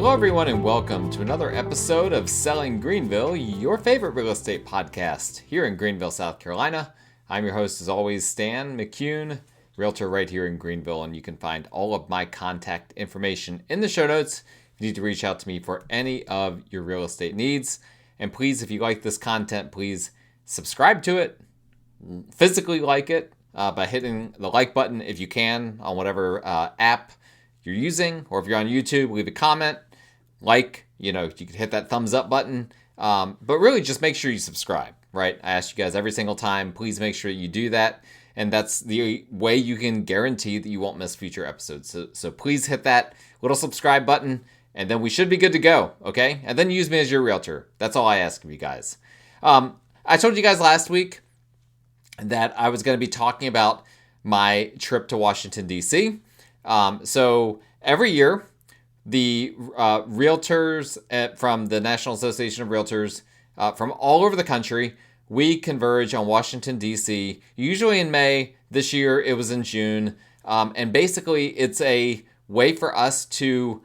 Hello, everyone, and welcome to another episode of Selling Greenville, your favorite real estate podcast here in Greenville, South Carolina. I'm your host, as always, Stan McCune, realtor right here in Greenville, and you can find all of my contact information in the show notes if you need to reach out to me for any of your real estate needs. And please, if you like this content, please subscribe to it, physically like it by hitting the like button if you can on whatever app you're using, or if you're on YouTube, leave a comment, you could hit that thumbs up button, but really just make sure you subscribe, right? I ask you guys every single time, please make sure you do that, and that's the way you can guarantee that you won't miss future episodes. So please hit that little subscribe button, and then we should be good to go, okay? And then use me as your realtor. That's all I ask of you guys. I told you guys last week that I was going to be talking about my trip to Washington, D.C., so every year, the realtors from the National Association of Realtors from all over the country, we converge on Washington, D.C., usually in May. This year, it was in June. And basically, it's a way for us to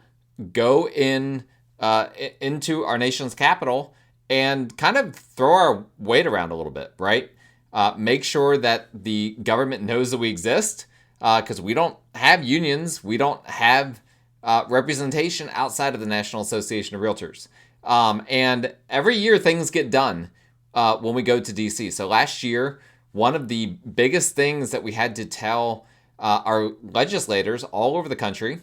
go into our nation's capital and kind of throw our weight around a little bit, right? Make sure that the government knows that we exist. Because we don't have unions, we don't have representation outside of the National Association of Realtors. And every year things get done when we go to DC. So last year, one of the biggest things that we had to tell our legislators all over the country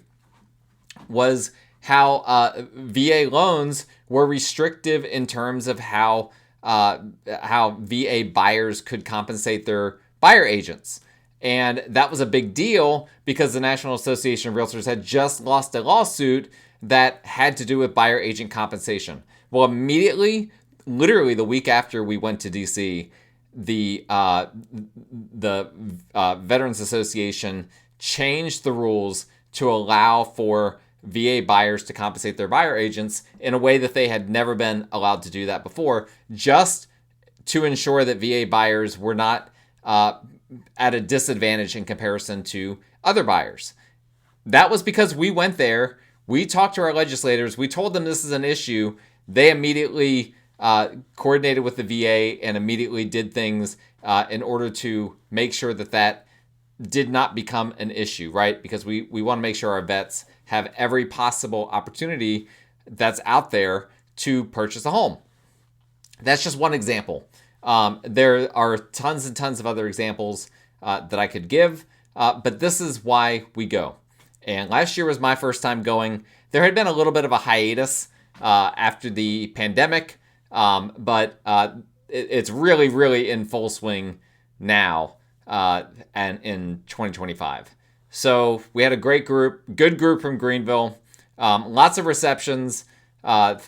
was how VA loans were restrictive in terms of how VA buyers could compensate their buyer agents. And that was a big deal because the National Association of Realtors had just lost a lawsuit that had to do with buyer agent compensation. Well, immediately, literally the week after we went to DC, the Veterans Association changed the rules to allow for VA buyers to compensate their buyer agents in a way that they had never been allowed to do that before, just to ensure that VA buyers were not at a disadvantage in comparison to other buyers. That was because we went there, we talked to our legislators, we told them this is an issue. They immediately coordinated with the VA and immediately did things in order to make sure that did not become an issue, right? Because we want to make sure our vets have every possible opportunity that's out there to purchase a home. That's just one example. There are tons and tons of other examples that I could give, but this is why we go. And last year was my first time going. There had been a little bit of a hiatus after the pandemic, but it's really, really in full swing now and in 2025. So we had a great group, good group from Greenville, lots of receptions.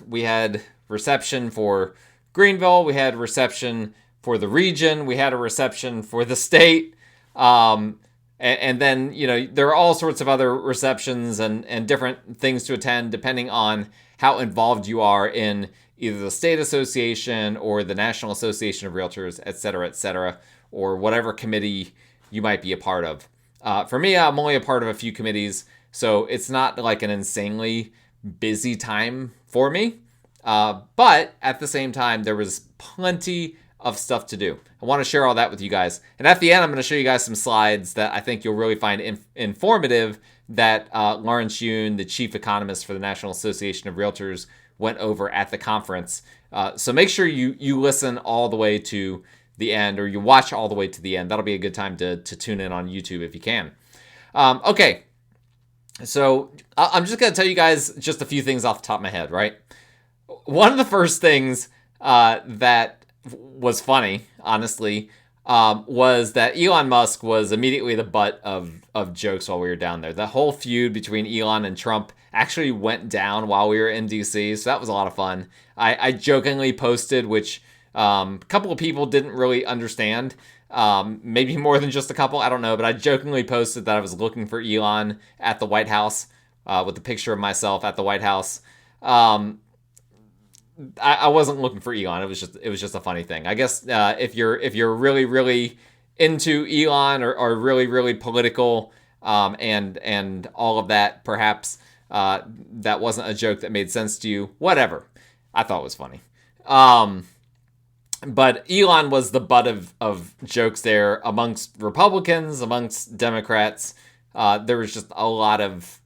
We had reception for Greenville, we had reception for the region, we had a reception for the state, and then, there are all sorts of other receptions and different things to attend depending on how involved you are in either the state association or the National Association of Realtors, et cetera, or whatever committee you might be a part of. For me, I'm only a part of a few committees, so it's not like an insanely busy time for me. But at the same time, there was plenty of stuff to do. I want to share all that with you guys. And at the end, I'm going to show you guys some slides that I think you'll really find informative that Lawrence Yun, the chief economist for the National Association of Realtors, went over at the conference. So make sure you listen all the way to the end, or you watch all the way to the end. That'll be a good time to tune in on YouTube if you can. Okay. So I'm just going to tell you guys just a few things off the top of my head, right? One of the first things that was funny, honestly, was that Elon Musk was immediately the butt of jokes while we were down there. The whole feud between Elon and Trump actually went down while we were in DC, so that was a lot of fun. I jokingly posted, which a couple of people didn't really understand, maybe more than just a couple, I don't know, but I jokingly posted that I was looking for Elon at the White House with a picture of myself at the White House. I wasn't looking for Elon. It was just a funny thing. I guess if you're really, really into Elon or really, really political and all of that, perhaps that wasn't a joke that made sense to you. Whatever. I thought it was funny. But Elon was the butt of jokes there amongst Republicans, amongst Democrats. There was just a lot of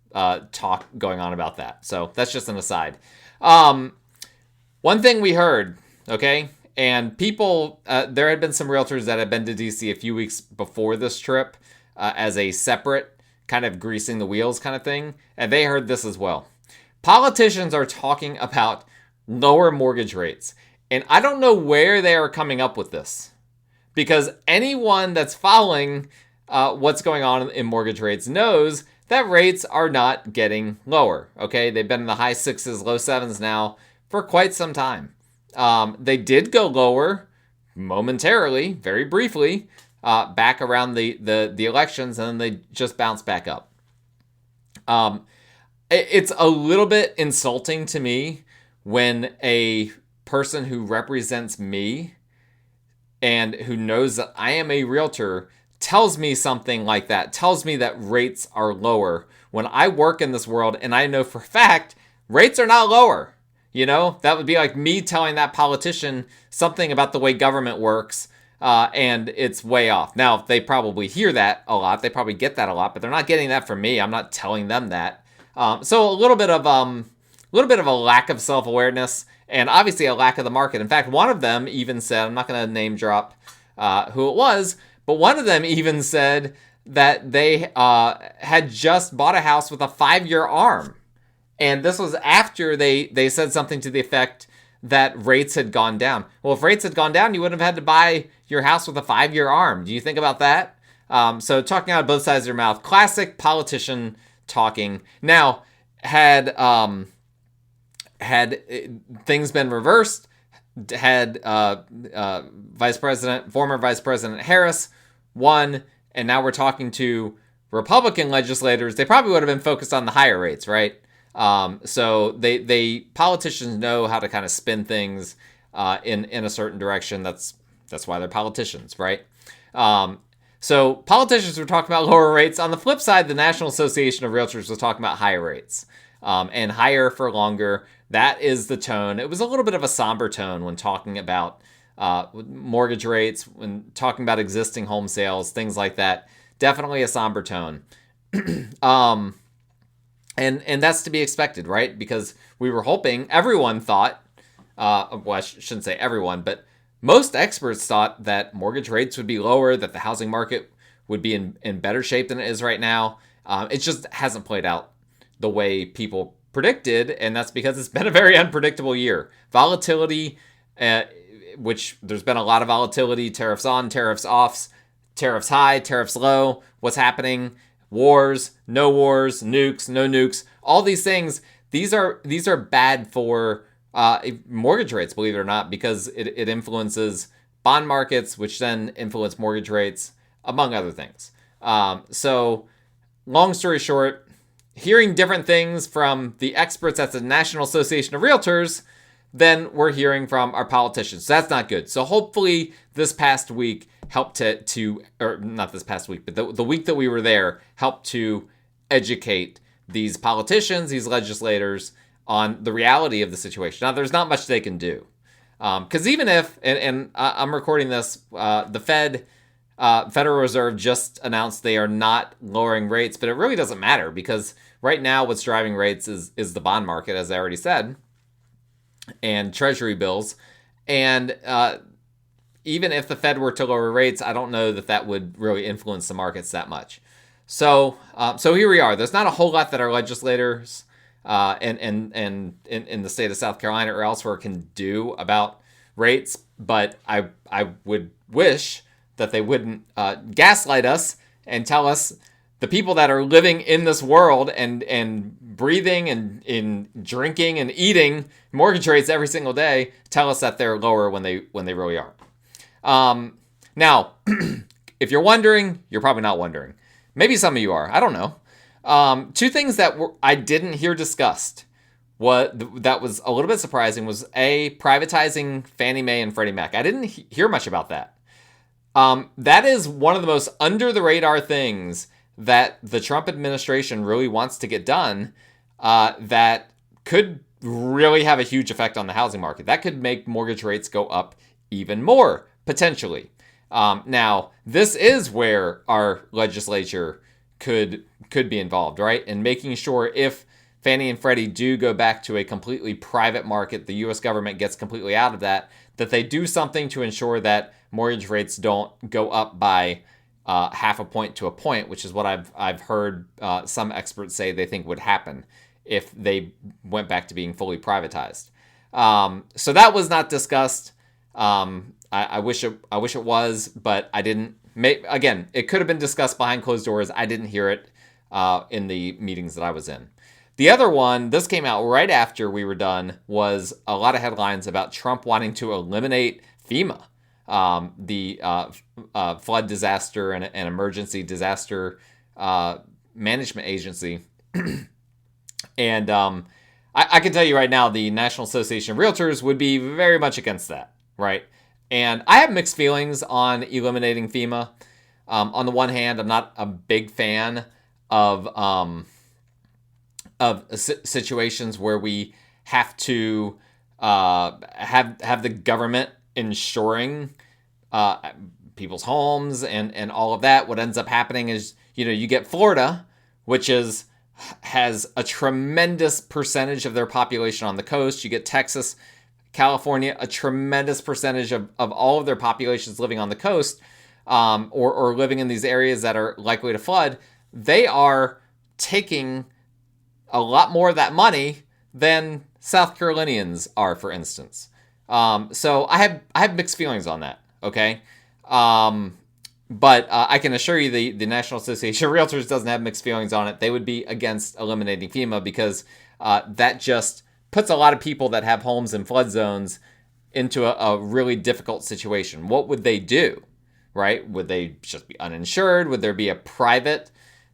talk going on about that. So that's just an aside. One thing we heard, okay, and people, there had been some realtors that had been to DC a few weeks before this trip as a separate kind of greasing the wheels kind of thing, and they heard this as well. Politicians are talking about lower mortgage rates, and I don't know where they are coming up with this, because anyone that's following what's going on in mortgage rates knows that rates are not getting lower, okay? They've been in the high 6s, low 7s now for quite some time. They did go lower momentarily, very briefly, back around the elections, and then they just bounced back up. It's a little bit insulting to me when a person who represents me and who knows that I am a realtor tells me something like that, tells me that rates are lower when I work in this world and I know for a fact rates are not lower. You know, that would be like me telling that politician something about the way government works, and it's way off. Now, they probably hear that a lot. They probably get that a lot, but they're not getting that from me. I'm not telling them that. So a little bit of a lack of self-awareness, and obviously a lack of the market. In fact, one of them even said, I'm not going to name drop who it was, but one of them even said that they had just bought a house with a 5-year ARM. And this was after they said something to the effect that rates had gone down. Well, if rates had gone down, you wouldn't have had to buy your house with a 5-year ARM. Do you think about that? So talking out of both sides of your mouth, classic politician talking. Now, had things been reversed, had former Vice President Harris won, and now we're talking to Republican legislators, they probably would have been focused on the higher rates, right? So politicians know how to kind of spin things in a certain direction. That's why they're politicians, right? So politicians were talking about lower rates. On the flip side, the National Association of Realtors was talking about higher rates, and higher for longer. That is the tone. It was a little bit of a somber tone when talking about mortgage rates, when talking about existing home sales, things like that. Definitely a somber tone. And that's to be expected, right? Because we were hoping, everyone thought, well, I shouldn't say everyone, but most experts thought that mortgage rates would be lower, that the housing market would be in better shape than it is right now. It just hasn't played out the way people predicted, and that's because it's been a very unpredictable year. Volatility, which there's been a lot of volatility, tariffs on, tariffs off, tariffs high, tariffs low, what's happening, wars, no wars, nukes, no nukes, all these things, these are bad for mortgage rates, believe it or not, because it influences bond markets, which then influence mortgage rates, among other things. So long story short, hearing different things from the experts at the National Association of Realtors than we're hearing from our politicians. So that's not good. So hopefully this past week helped or not this past week, but the week that we were there helped to educate these politicians, these legislators on the reality of the situation. Now, there's not much they can do. Because even if, and I'm recording this, the Federal Reserve just announced they are not lowering rates, but it really doesn't matter because right now what's driving rates is the bond market, as I already said, and treasury bills. And even if the Fed were to lower rates, I don't know that would really influence the markets that much. So here we are. There's not a whole lot that our legislators and in the state of South Carolina or elsewhere can do about rates, but I would wish that they wouldn't gaslight us and tell us, the people that are living in this world and breathing and in drinking and eating mortgage rates every single day, tell us that they're lower when they really are. Now, if you're wondering, you're probably not wondering. Maybe some of you are. I don't know. Two things that I didn't hear discussed, that was a little bit surprising, was privatizing Fannie Mae and Freddie Mac. I didn't hear much about that. That is one of the most under the radar things that the Trump administration really wants to get done. that could really have a huge effect on the housing market. That could make mortgage rates go up even more, potentially. Now, this is where our legislature could be involved, right? In making sure if Fannie and Freddie do go back to a completely private market, the U.S. government gets completely out of that they do something to ensure that mortgage rates don't go up by half a point to a point, which is what I've heard some experts say they think would happen if they went back to being fully privatized. So that was not discussed. I wish it was, but I didn't. Again, it could have been discussed behind closed doors. I didn't hear it in the meetings that I was in. The other one, this came out right after we were done, was a lot of headlines about Trump wanting to eliminate FEMA, the flood disaster and emergency disaster management agency. And I can tell you right now, the National Association of Realtors would be very much against that, right? And I have mixed feelings on eliminating FEMA. On the one hand, I'm not a big fan of situations where we have to have the government insuring people's homes and all of that. What ends up happening is, you get Florida, which has a tremendous percentage of their population on the coast. You get Texas, California, a tremendous percentage of all of their populations living on the coast, or living in these areas that are likely to flood. They are taking a lot more of that money than South Carolinians are, for instance. So I have mixed feelings on that. Okay. But I can assure you the National Association of Realtors doesn't have mixed feelings on it. They would be against eliminating FEMA because that just puts a lot of people that have homes in flood zones into a really difficult situation. What would they do, right? Would they just be uninsured? Would there be a private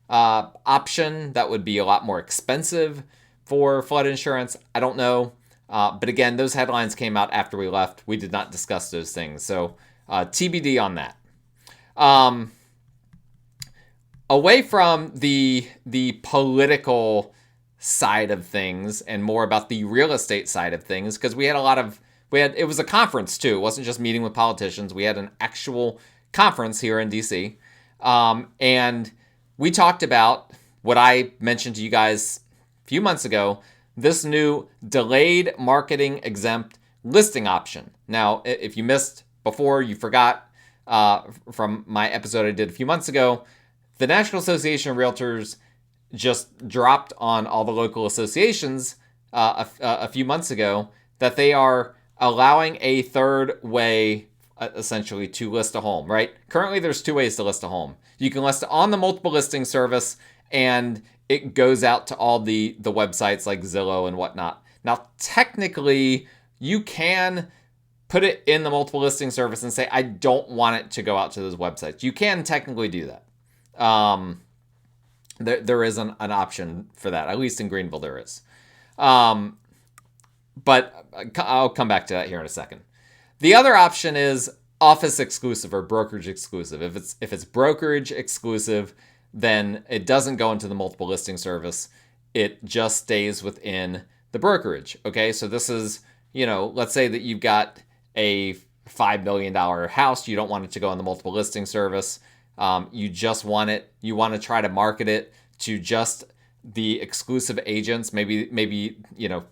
option that would be a lot more expensive for flood insurance? I don't know. But again, those headlines came out after we left. We did not discuss those things. So TBD on that. Away from the political side of things and more about the real estate side of things, because it was a conference too. It wasn't just meeting with politicians. We had an actual conference here in DC. And we talked about what I mentioned to you guys a few months ago, this new delayed marketing exempt listing option. Now, if you missed before, you forgot from my episode I did a few months ago, the National Association of Realtors just dropped on all the local associations a few months ago that they are allowing a third way, essentially, to list a home, right? Currently, there's two ways to list a home. You can list it on the multiple listing service, and it goes out to all the websites like Zillow and whatnot. Now, technically, you can put it in the multiple listing service and say, I don't want it to go out to those websites. You can technically do that. There is an option for that. At least in Greenville, there is. But I'll come back to that here in a second. The other option is office exclusive or brokerage exclusive. If it's brokerage exclusive, then it doesn't go into the multiple listing service. It just stays within the brokerage. Okay, so this is, let's say that you've got a $5 million house. You don't want it to go on the multiple listing service. You want to try to market it to just the exclusive agents. Maybe,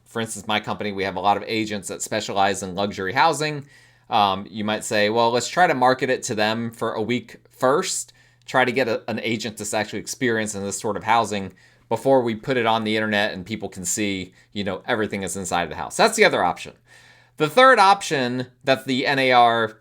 for instance, my company, we have a lot of agents that specialize in luxury housing. You might say, well, let's try to market it to them for a week first. Try to get an agent that's actually experienced in this sort of housing before we put it on the internet and people can see, everything is inside the house. That's the other option. The third option that the NAR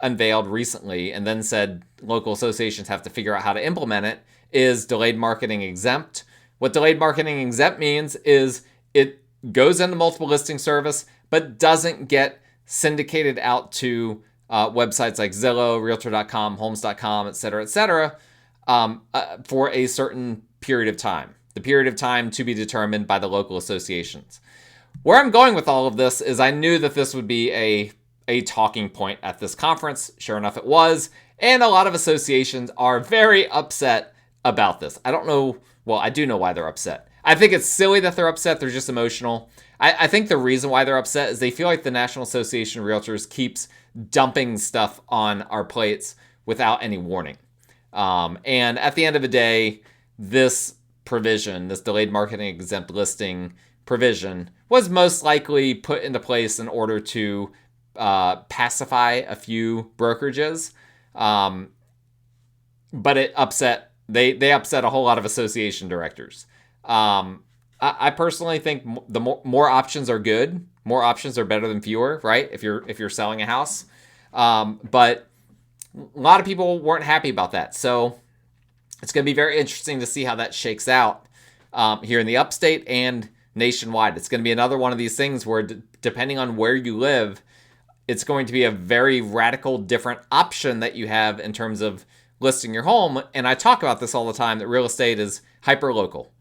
unveiled recently and then said local associations have to figure out how to implement it is delayed marketing exempt. What delayed marketing exempt means is it goes into multiple listing service but doesn't get syndicated out to websites like Zillow, Realtor.com, Homes.com, et cetera, for a certain period of time. The period of time to be determined by the local associations. Where I'm going with all of this is I knew that this would be a talking point at this conference. Sure enough, it was. And a lot of associations are very upset about this. I don't know. Well, I do know why they're upset. I think it's silly that they're upset. They're just emotional. I think the reason why they're upset is they feel like the National Association of Realtors keeps dumping stuff on our plates without any warning. And at the end of the day, this provision, this delayed marketing exempt listing provision, was most likely put into place in order to pacify a few brokerages. But it upset, they upset a whole lot of association directors. I personally think the more options are good. More options are better than fewer, right? If you're selling a house. But a lot of people weren't happy about that. So it's going to be very interesting to see how that shakes out here in the Upstate and nationwide. It's going to be another one of these things where depending on where you live, it's going to be a very radical different option that you have in terms of listing your home. And I talk about this all the time, that real estate is hyper local.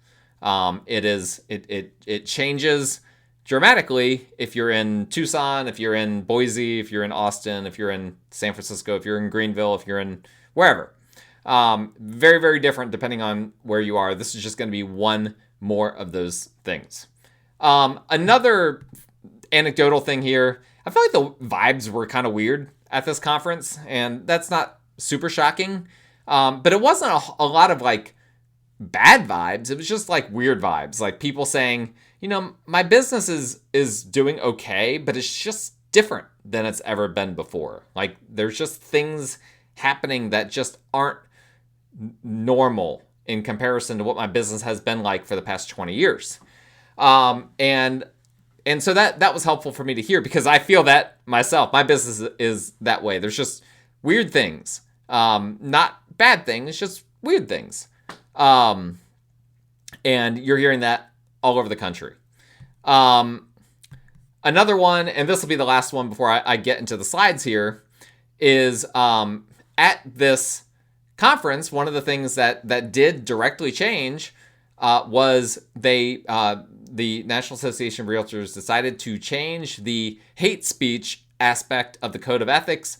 It changes dramatically if you're in Tucson, if you're in Boise, if you're in Austin, if you're in San Francisco, if you're in Greenville, if you're in wherever. Very, very different depending on where you are. This is just going to be one more of those things. Another anecdotal thing here, I feel like the vibes were kind of weird at this conference, and that's not super shocking. But it wasn't a lot of like bad vibes. It was just like weird vibes, like people saying, my business is doing okay, but it's just different than it's ever been before. Like there's just things happening that just aren't normal in comparison to what my business has been like for the past 20 years. And so that was helpful for me to hear, because I feel that myself. My business is that way. There's just weird things, not bad things, just weird things. And you're hearing that all over the country. Another one, and this will be the last one before I get into the slides here, is at this conference, one of the things that did directly change was the National Association of Realtors decided to change the hate speech aspect of the Code of Ethics.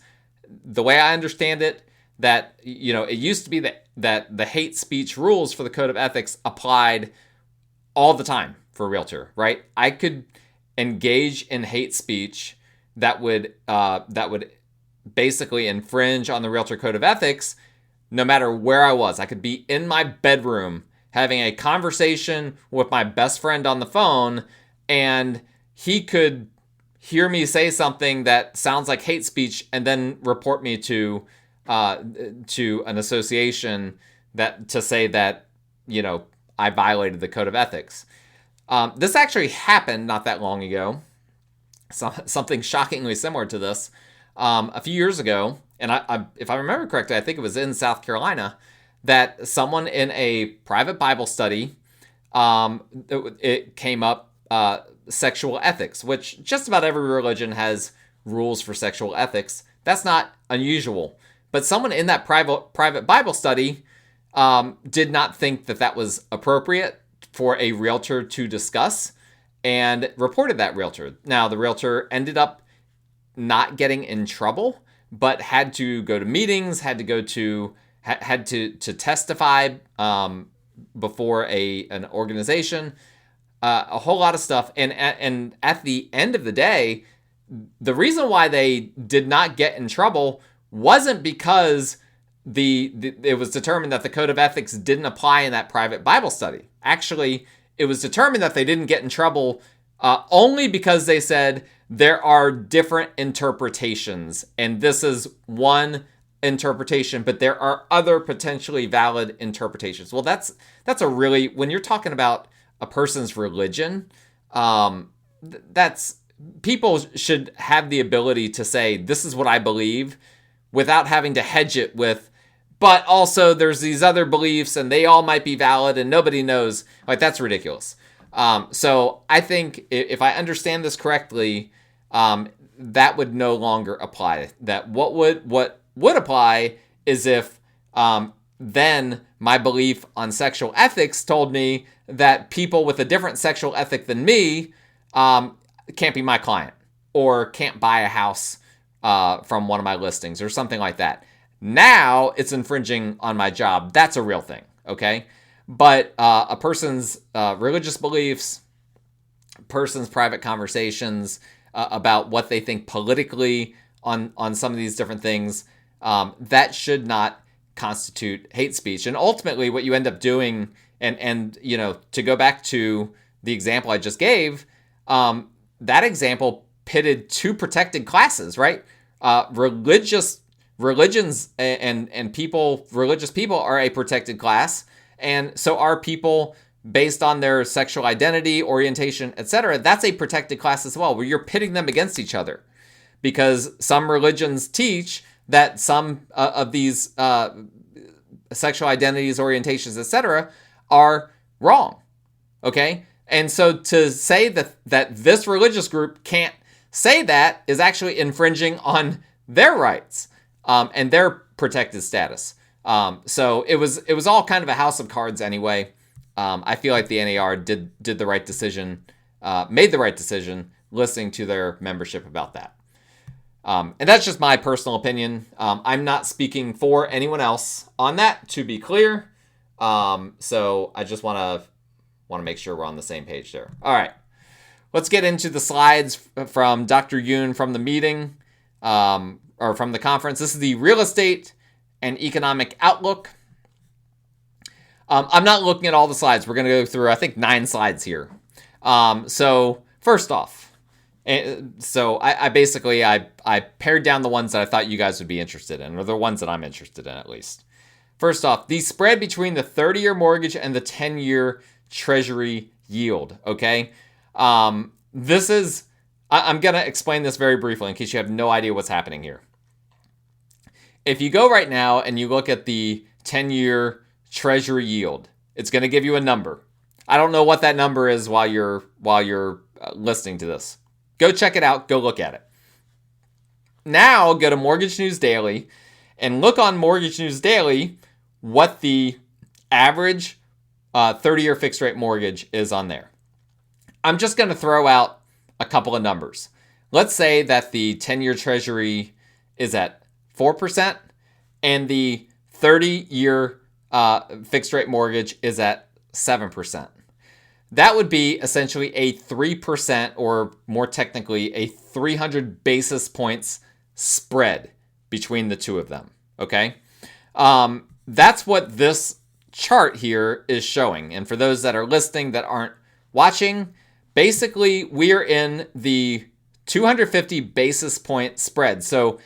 The way I understand it, that it used to be that the hate speech rules for the Code of Ethics applied all the time for a realtor, right? I could engage in hate speech that would basically infringe on the Realtor Code of Ethics no matter where I was. I could be in my bedroom having a conversation with my best friend on the phone, and he could hear me say something that sounds like hate speech and then report me to an association to say that I violated the Code of Ethics. This actually happened not that long ago. Something shockingly similar to this a few years ago, and I if I remember correctly, I think it was in South Carolina, that someone in a private Bible study, it came up sexual ethics, which just about every religion has rules for sexual ethics. That's not unusual. But someone in that private Bible study did not think that was appropriate for a realtor to discuss, and reported that realtor. Now, the realtor ended up not getting in trouble, but had to go to meetings, had to testify before an organization, a whole lot of stuff. And at the end of the day, the reason why they did not get in trouble wasn't because it was determined that the Code of Ethics didn't apply in that private Bible study. Actually, it was determined that they didn't get in trouble only because they said there are different interpretations, and this is one interpretation, but there are other potentially valid interpretations. Well, that's a really, when you're talking about a person's religion, that's, people should have the ability to say, this is what I believe, without having to hedge it with, but also there's these other beliefs and they all might be valid and nobody knows. Like, that's ridiculous. So I think if I understand this correctly, that would no longer apply. That what would apply is if then my belief on sexual ethics told me that people with a different sexual ethic than me can't be my client or can't buy a house from one of my listings or something like that. Now it's infringing on my job. That's a real thing, okay? but a person's religious beliefs, person's private conversations about what they think politically on some of these different things, that should not constitute hate speech. And ultimately, what you end up doing, and to go back to the example I just gave, that example pitted two protected classes, right? Religions and people, religious people are a protected class, and so are people based on their sexual identity, orientation, etc. That's a protected class as well, where you're pitting them against each other, because some religions teach that some of these sexual identities, orientations, etc. are wrong. Okay, and so to say that this religious group can't say that is actually infringing on their rights and their protected status. So it was all kind of a house of cards anyway. I feel like the NAR did the right decision, made the right decision, listening to their membership about that. And that's just my personal opinion. I'm not speaking for anyone else on that, to be clear. So I just want to make sure we're on the same page there. All right, let's get into the slides from Dr. Yoon from the meeting, or from the conference. This is the real estate and economic outlook. I'm not looking at all the slides. We're going to go through, I think, 9 slides here. So first off, so I basically pared down the ones that I thought you guys would be interested in, or the ones that I'm interested in at least. First off, the spread between the 30-year mortgage and the 10-year treasury yield, okay? This is, I'm going to explain this very briefly in case you have no idea what's happening here. If you go right now and you look at the 10-year treasury yield, it's going to give you a number. I don't know what that number is while you're listening to this. Go check it out. Go look at it. Now go to Mortgage News Daily and look on Mortgage News Daily what the average 30-year fixed rate mortgage is on there. I'm just going to throw out a couple of numbers. Let's say that the 10-year treasury is at 4% and the 30-year fixed rate mortgage is at 7%. That would be essentially a 3%, or more technically, a 300 basis points spread between the two of them, okay? That's what this chart here is showing. And for those that are listening that aren't watching, basically we are in the 250 basis point spread. So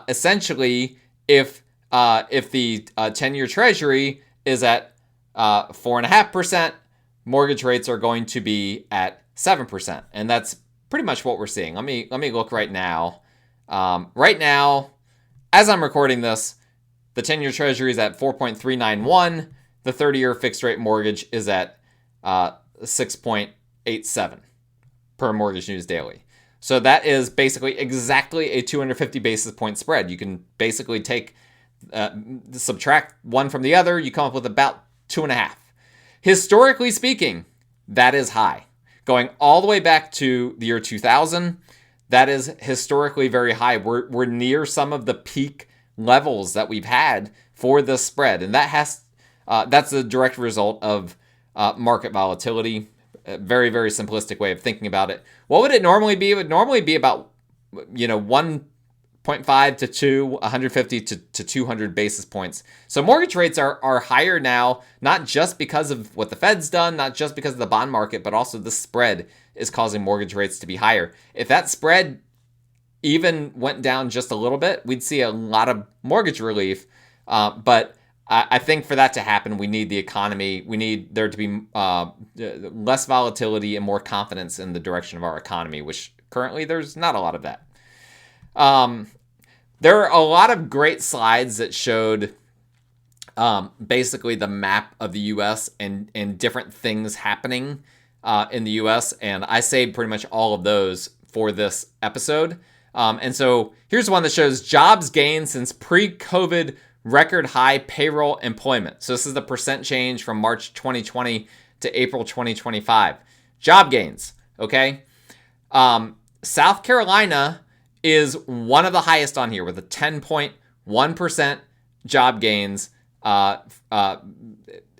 essentially, if the 10-year treasury is at 4.5%, mortgage rates are going to be at 7%. And that's pretty much what we're seeing. Let me look right now. Right now, as I'm recording this, the 10-year treasury is at 4.391. The 30-year fixed rate mortgage is at 6.87 per Mortgage News Daily. So that is basically exactly a 250 basis point spread. You can basically subtract one from the other. You come up with about 2.5. Historically speaking, that is high. Going all the way back to the year 2000, that is historically very high. We're near some of the peak levels that we've had for this spread, and that's a direct result of market volatility. A very, very simplistic way of thinking about it. What would it normally be? It would normally be about 1.5 to 2, 150 to 200 basis points. So mortgage rates are higher now, not just because of what the Fed's done, not just because of the bond market, but also the spread is causing mortgage rates to be higher. If that spread even went down just a little bit, we'd see a lot of mortgage relief. But I think for that to happen, we need the economy. We need there to be less volatility and more confidence in the direction of our economy, which currently there's not a lot of that. There are a lot of great slides that showed basically the map of the U.S. and different things happening in the U.S. And I saved pretty much all of those for this episode. And so here's one that shows jobs gained since pre-COVID record high payroll employment. So this is the percent change from March 2020 to April 2025. Job gains, okay? South Carolina is one of the highest on here with a 10.1% job gains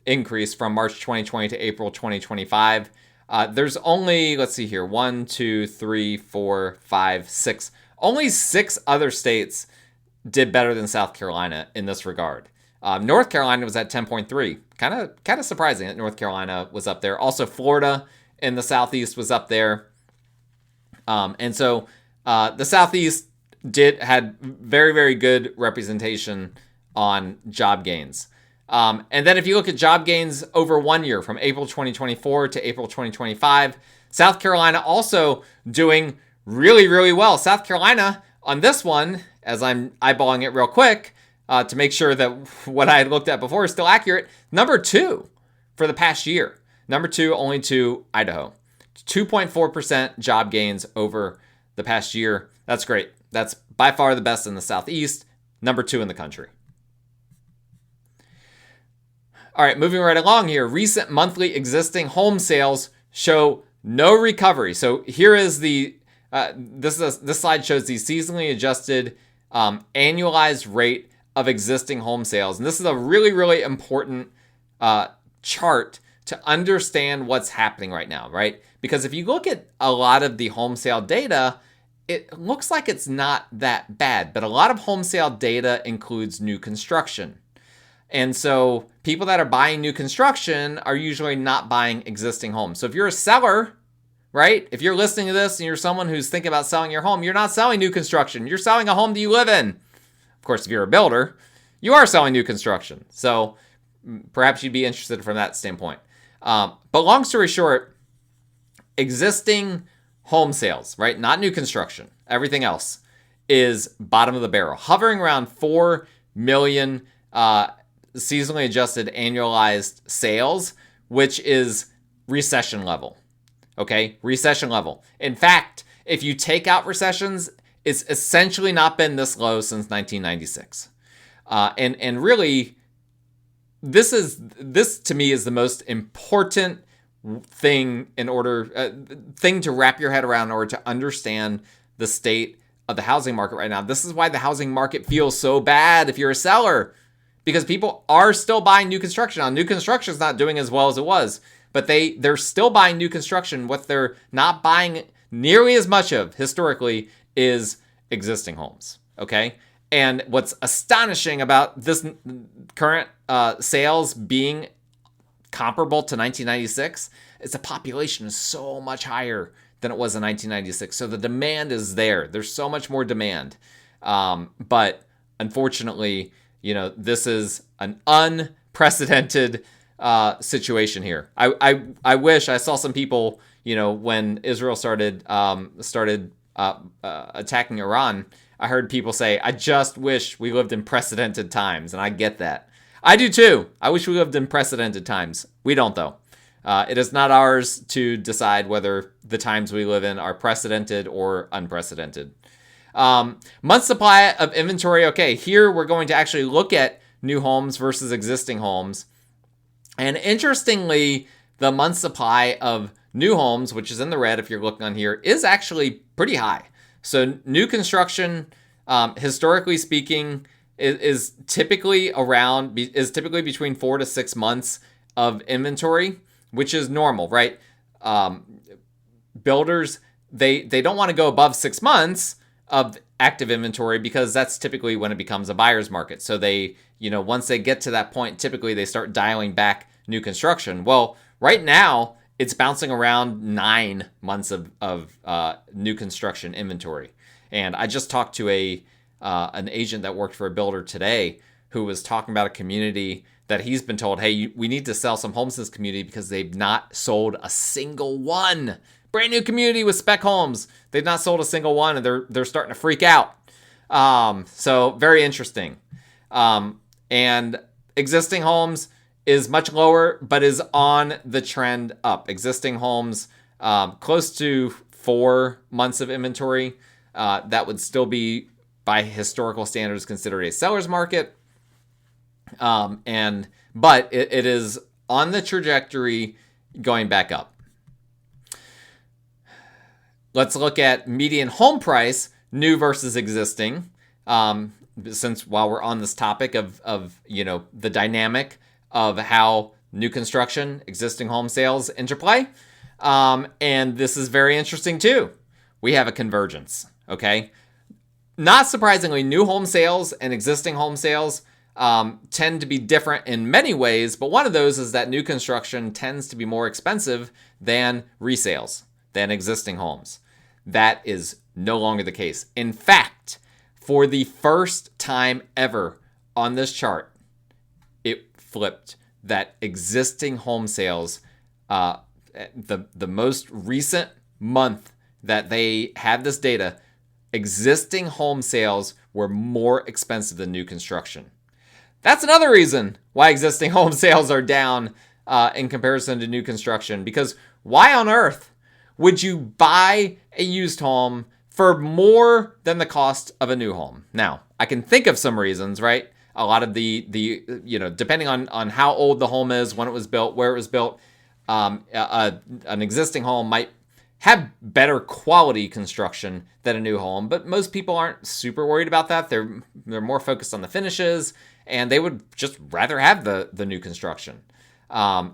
increase from March 2020 to April 2025. There's only, let's see here, 1, 2, 3, 4, 5, 6. Only 6 other states did better than South Carolina in this regard. North Carolina was at 10.3. Kind of surprising that North Carolina was up there. Also, Florida in the Southeast was up there. And so the Southeast had very, very good representation on job gains. And then if you look at job gains over 1 year, from April 2024 to April 2025, South Carolina also doing really, really well. South Carolina on this one, as I'm eyeballing it real quick, to make sure that what I had looked at before is still accurate, number 2 for the past year. Number 2 only to Idaho. 2.4% job gains over the past year. That's great. That's by far the best in the Southeast. Number 2 in the country. All right, moving right along here. Recent monthly existing home sales show no recovery. So here is the this slide shows the seasonally adjusted annualized rate of existing home sales, and this is a really, really important chart to understand what's happening right now, right? Because if you look at a lot of the home sale data, it looks like it's not that bad, but a lot of home sale data includes new construction. And so people that are buying new construction are usually not buying existing homes. So if you're a seller, right? If you're listening to this and you're someone who's thinking about selling your home, you're not selling new construction. You're selling a home that you live in. Of course, if you're a builder, you are selling new construction. So perhaps you'd be interested from that standpoint. But long story short, existing home sales, right? Not new construction. Everything else is bottom of the barrel, hovering around 4 million seasonally adjusted annualized sales, which is recession level. Okay, recession level. In fact, if you take out recessions, it's essentially not been this low since 1996. And really, this to me is the most important thing thing to wrap your head around in order to understand the state of the housing market right now. This is why the housing market feels so bad if you're a seller, because people are still buying new construction. Now, new construction is not doing as well as it was, but they're still buying new construction. What they're not buying nearly as much of historically is existing homes. Okay. And what's astonishing about this current sales being comparable to 1996 is the population is so much higher than it was in 1996. So the demand is there. There's so much more demand. But unfortunately, this is an unprecedented situation here. I wish I saw some people, when Israel started attacking Iran, I heard people say, I just wish we lived in precedented times. And I get that. I do too. I wish we lived in precedented times. We don't, though. It is not ours to decide whether the times we live in are precedented or unprecedented. Month supply of inventory. Okay, here we're going to actually look at new homes versus existing homes. And interestingly, the month supply of new homes, which is in the red if you're looking on here, is actually pretty high. So new construction, historically speaking, is typically between 4 to 6 months of inventory, which is normal, right? Builders, they don't want to go above 6 months of active inventory because that's typically when it becomes a buyer's market. So they, once they get to that point, typically they start dialing back new construction. Well, right now it's bouncing around 9 months of new construction inventory. And I just talked to an agent that worked for a builder today who was talking about a community that he's been told, hey, we need to sell some homes in this community because they've not sold a single one. Brand new community with spec homes. They've not sold a single one, and they're starting to freak out. So very interesting. And existing homes is much lower, but is on the trend up. Existing homes, close to 4 months of inventory. That would still be, by historical standards, considered a seller's market. But it is on the trajectory going back up. Let's look at median home price, new versus existing. Since while we're on this topic of the dynamic of how new construction, existing home sales interplay. And this is very interesting too. We have a convergence, okay? Not surprisingly, new home sales and existing home sales tend to be different in many ways, but one of those is that new construction tends to be more expensive than resales, than existing homes. That is no longer the case. In fact, for the first time ever on this chart, it flipped that existing home sales, the most recent month that they had this data, existing home sales were more expensive than new construction. That's another reason why existing home sales are down in comparison to new construction, because why on earth would you buy a used home for more than the cost of a new home? Now, I can think of some reasons, right? A lot of the depending on how old the home is, when it was built, where it was built, an existing home might have better quality construction than a new home, but most people aren't super worried about that. They're more focused on the finishes, and they would just rather have the new construction.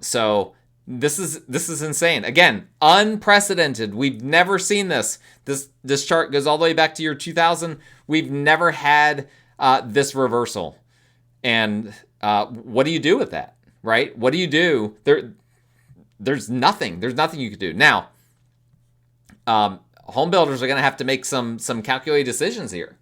So this is insane. Again, unprecedented. We've never seen this. This chart goes all the way back to year 2000. We've never had this reversal. And what do you do with that, right? What do you do? There's nothing. There's nothing you could do. Now, home builders are going to have to make some calculated decisions here.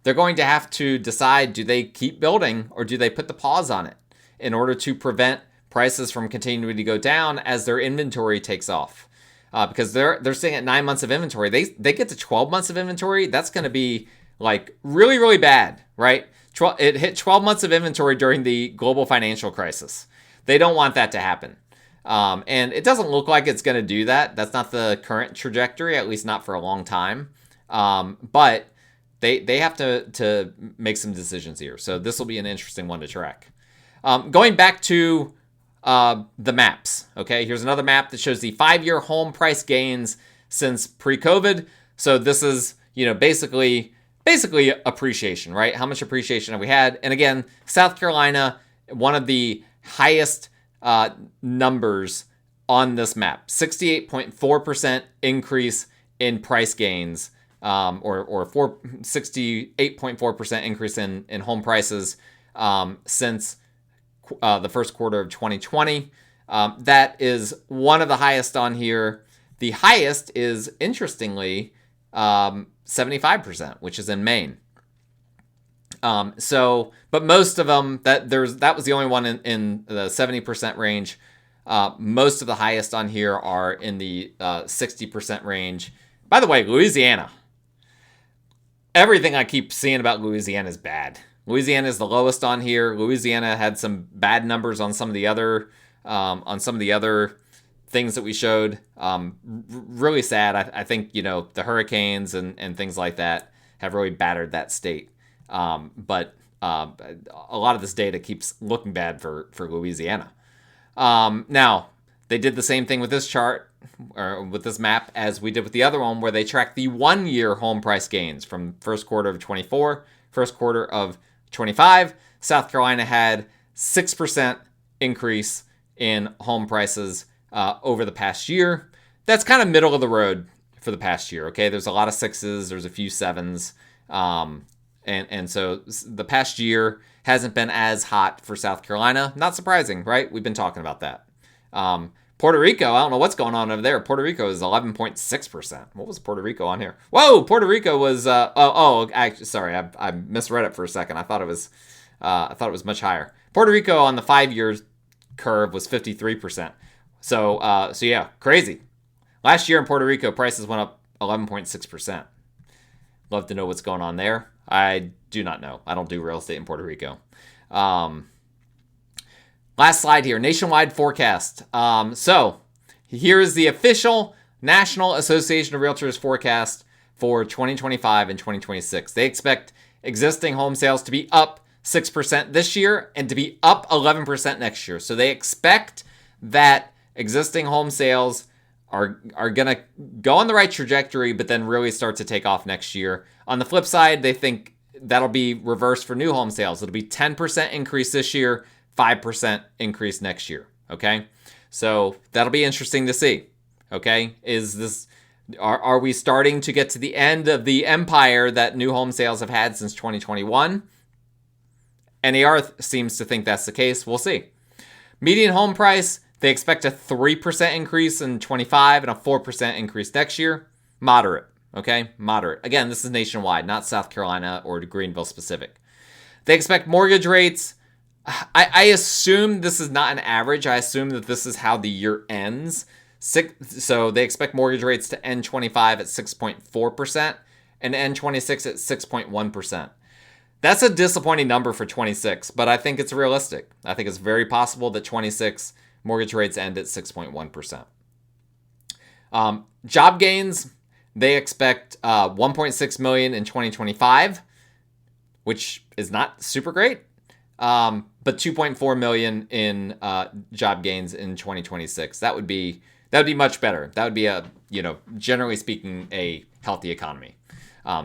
They're going to have to decide, do they keep building or do they put the pause on it in order to prevent prices from continuing to go down as their inventory takes off? Because they're sitting at 9 months of inventory. They get to 12 months of inventory. That's going to be like really, really bad, right? It hit 12 months of inventory during the global financial crisis. They don't want that to happen. And it doesn't look like it's going to do that. That's not the current trajectory, at least not for a long time. But they have to make some decisions here. So this will be an interesting one to track. Going back to the maps. Okay, here's another map that shows the 5-year home price gains since pre-COVID. So this is, basically appreciation, right? How much appreciation have we had? And again, South Carolina, one of the highest numbers on this map, 68.4% increase in price gains, or 68.4% increase in home prices since the first quarter of 2020. That is one of the highest on here. The highest is, interestingly, 75%, which is in Maine. But most of them, that was the only one in the 70% range. Most of the highest on here are in the 60% range. By the way, Louisiana. Everything I keep seeing about Louisiana is bad. Louisiana is the lowest on here. Louisiana had some bad numbers on some of the other things that we showed. Really sad. I think the hurricanes and things like that have really battered that state. But a lot of this data keeps looking bad for Louisiana. Now, they did the same thing with this chart, or with this map, as we did with the other one, where they tracked the 1-year home price gains from first quarter of 24, first quarter of 25. South Carolina had 6% increase in home prices over the past year. That's kind of middle of the road for the past year, okay? There's a lot of 6s, there's a few 7s. And so the past year hasn't been as hot for South Carolina. Not surprising, right? We've been talking about that. Puerto Rico, I don't know what's going on over there. Puerto Rico is 11.6%. What was Puerto Rico on here? Whoa, Puerto Rico was, sorry, I misread it for a second. I thought it was much higher. Puerto Rico on the 5-year curve was 53%. So yeah, crazy. Last year in Puerto Rico, prices went up 11.6%. Love to know what's going on there. I do not know. I don't do real estate in Puerto Rico. Last slide here, nationwide forecast. So here is the official National Association of Realtors forecast for 2025 and 2026. They expect existing home sales to be up 6% this year and to be up 11% next year. So they expect that existing home sales are going to go on the right trajectory, but then really start to take off next year. On the flip side, they think that'll be reversed for new home sales. It'll be 10% increase this year, 5% increase next year. Okay, so that'll be interesting to see. Okay, are we starting to get to the end of the empire that new home sales have had since 2021? NAR seems to think that's the case. We'll see. Median home price, they expect a 3% increase in 25 and a 4% increase next year. Moderate, okay? Moderate. Again, this is nationwide, not South Carolina or Greenville specific. They expect mortgage rates. I assume this is not an average. I assume that this is how the year ends. So they expect mortgage rates to end 25 at 6.4% and end 26 at 6.1%. That's a disappointing number for 26, but I think it's realistic. I think it's very possible that 26 mortgage rates end at 6.1%. Job gains, they expect 1.6 million in 2025, which is not super great, but 2.4 million in job gains in 2026. That would be much better. That would be generally speaking, a healthy economy.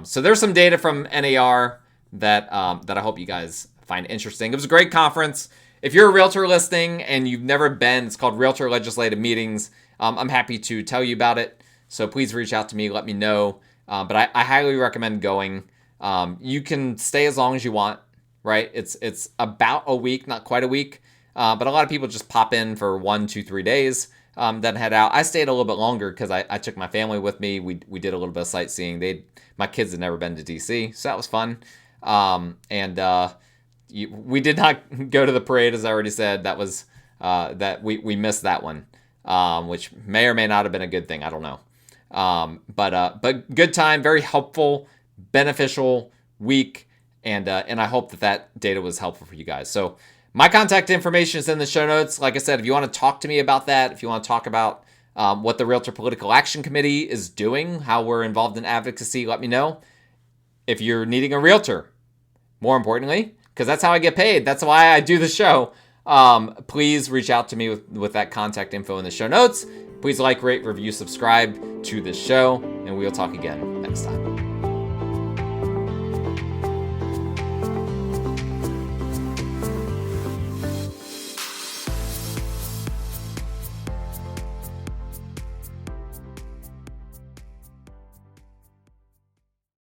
So there's some data from NAR that I hope you guys find interesting. It was a great conference. If you're a realtor listening and you've never been, it's called Realtor Legislative Meetings. I'm happy to tell you about it. So please reach out to me, let me know. But I highly recommend going. You can stay as long as you want, right? It's about a week, not quite a week. But a lot of people just pop in for 1, 2, 3 days, then head out. I stayed a little bit longer because I took my family with me. We did a little bit of sightseeing. My kids had never been to DC, so that was fun. We did not go to the parade, as I already said. That was that we missed that one, which may or may not have been a good thing. I don't know. But good time, very helpful, beneficial week, and I hope that data was helpful for you guys. So my contact information is in the show notes. Like I said, if you want to talk to me about that, if you want to talk about what the Realtor Political Action Committee is doing, how we're involved in advocacy, let me know. If you're needing a realtor, more importantly, because that's how I get paid. That's why I do the show. Please reach out to me with that contact info in the show notes. Please like, rate, review, subscribe to this show, and we'll talk again next time.